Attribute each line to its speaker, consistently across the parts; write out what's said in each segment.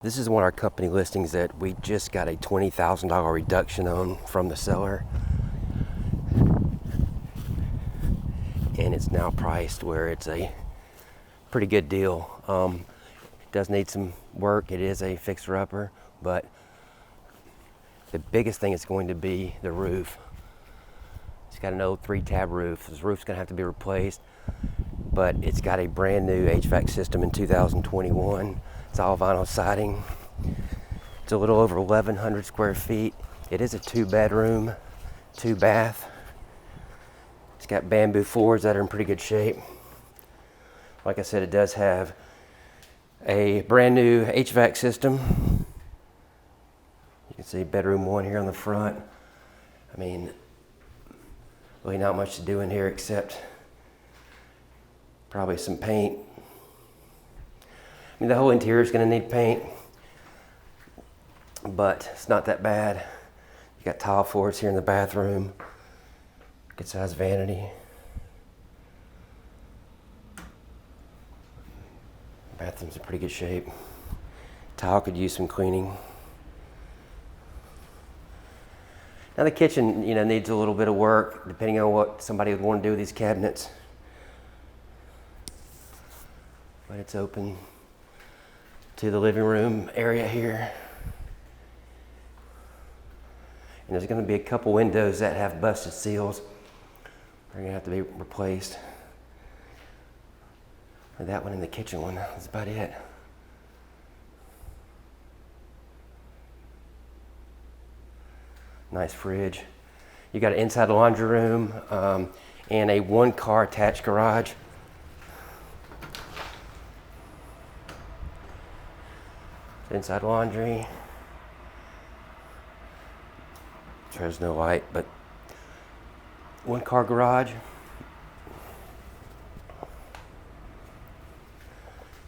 Speaker 1: This is one of our company listings that we just got a $20,000 reduction on from the seller. And it's now priced where it's a pretty good deal. It does need some work. It is a fixer-upper, but the biggest thing is going to be the roof. It's got an old 3-tab roof. This roof's gonna have to be replaced, but it's got a brand new HVAC system in 2021. It's all vinyl siding. It's a little over 1,100 square feet. It is a 2-bedroom, 2-bath. It's got bamboo floors that are in pretty good shape. Like I said, it does have a brand new HVAC system. You can see bedroom 1 here on the front. I mean, really not much to do in here except probably some paint. I mean, the whole interior is going to need paint, but it's not that bad. You got tile floors here in the bathroom. Good size vanity. Bathroom's in pretty good shape. Tile could use some cleaning. Now the kitchen, needs a little bit of work depending on what somebody would want to do with these cabinets. But it's open to the living room area here. And there's going to be a couple windows that have busted seals. They're going to have to be replaced. And that one and the kitchen one, that's about it. Nice fridge. You got an inside laundry room and a 1-car attached garage. Inside laundry. There's no light, but 1-car garage.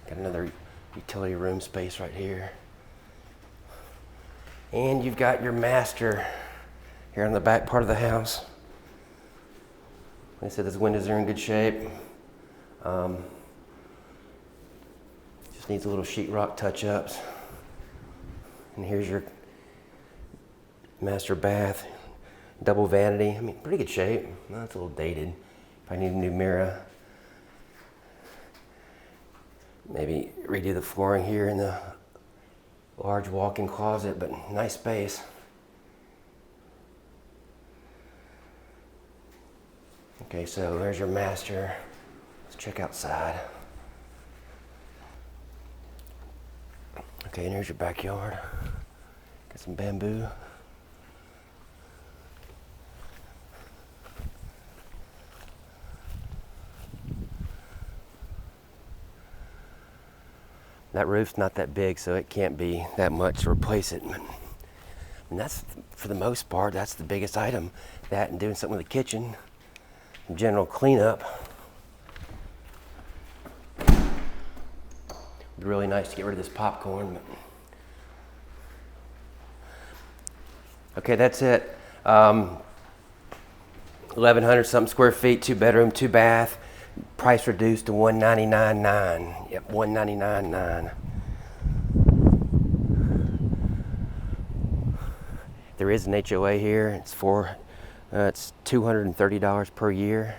Speaker 1: Got another utility room space right here. And you've got your master here on the back part of the house. Like I said, those windows are in good shape. Just needs a little sheetrock touch-ups. And here's your master bath, double vanity. I mean, pretty good shape. Well, it's a little dated. Probably need a new mirror. Maybe redo the flooring here in the large walk-in closet, but nice space. Okay, so there's your master. Let's check outside. Okay, and here's your backyard. Got some bamboo. That roof's not that big, so it can't be that much to replace it. And that's, for the most part, that's the biggest item. That and doing something with the kitchen. General cleanup. It'd be really nice to get rid of this popcorn. Okay, that's it. 1,100 something square feet, 2-bedroom, 2-bath. Price reduced to $199,900. Yep, $199,900. There is an HOA here. It's $230 per year.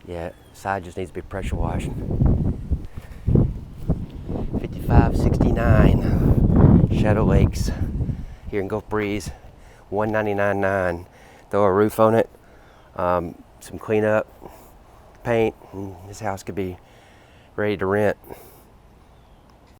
Speaker 1: Yeah, side just needs to be pressure washed. 5569 Shadow Lakes here in Gulf Breeze. $199,900. Throw a roof on it, some cleanup, paint, and this house could be ready to rent.